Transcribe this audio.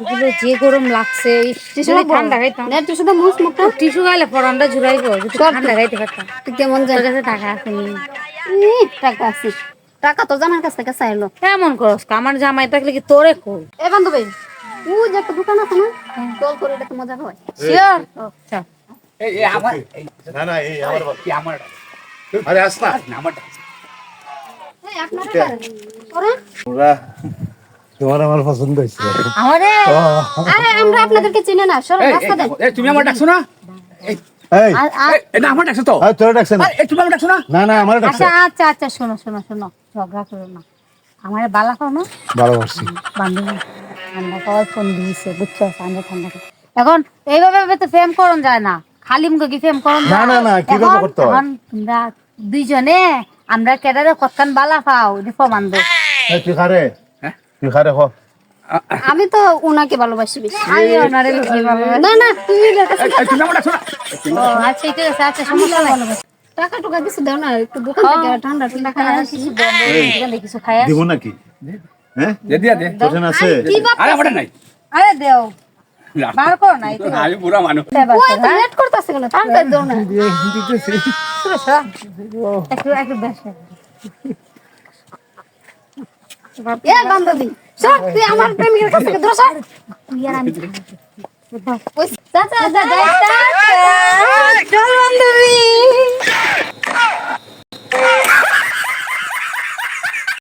এগুলো যে গরম লাগছে ঠান্ডা খাইতাম টিস্যু তো মুখ মুখটা টিস্যু খাইলে পরানটা ঝুরাইবো যদি ঠান্ডা খাইতে পারতাম। তুই কেমন তোর জানি কাছে টাকা আছে নি? টাকা আছে, টাকা তো জামার কাছ থেকে চাইলো। কেমন করস আমার জামাই থাকলে কি তোরে কই? এ বান্ধবী, ও যে একটা দোকান আছে না, চল করে এটা তো মজা হয়। শিওর আচ্ছা এই আমার না না এই আমার বল। কি আমার আরে আস না আমারটা এই আপনারা ওরে ওরা তোমার আমার পছন্দ হয়েছে। আমারে আরে আমরা আপনাদেরকে চিনি না, সর রাস্তা দেন। এই তুমি আমার ডাকছো না? এই এই এটা আমার ডাকছো তো? তোরা ডাকছে না? এই তুমি আমার ডাকছো না? না না আমার ডাকছে। আচ্ছা আচ্ছা আচ্ছা শোনো শোনো শোনো ঝগড়া করো না। আমারে বালা খাও না ভালোবাসি। বান্ধবী ঠান্ডা খাওয়ার ফোন দিয়েছে বুঝছো ঠান্ডা ঠান্ডা খাও। এখন এইভাবে তো ফেম করন যায় না, খালি মুখে কি ফেম করন যায়? না, কিভাবে করতে হয়? এখন তোমরা দুইজনে আমরা কেডারে কতখান বালা খাও এটা প্রমাণ দো। এই তুই খারে তুই খারে হ। আমি তো উনাকে ভালোবাসি বেশি। আমি ওনারে বেশি ভালোবাসি। না না তুমি এর কাছে এই তুমি আমার ডাকছো না? ও আচ্ছা ঠিক আছে আচ্ছা সমস্যা নাই। টাকা টুকা কিছু দাও না, একটু দোকান থেকে ঠান্ডা ঠান্ডা খাই আসি। কিছু বন্ধ এখানে কিছু খাই আসি। দিব নাকি? হ্যাঁ দে দিয়া দে। তোর আছে? কি বাপ, আরে আমার নাই। আরে দেও বার করো না এটা আমি পুরা মানুষ। ওই তো লেট করতেছে কেন, ঠান্ডা দাও না। একটু একটু বেশি এ বান্ধবী, সর তুই আমার প্রেমিকের কাছ থেকে দূরে সর। তুই আর আমি ওই চাচা চাচা চল বান্ধবী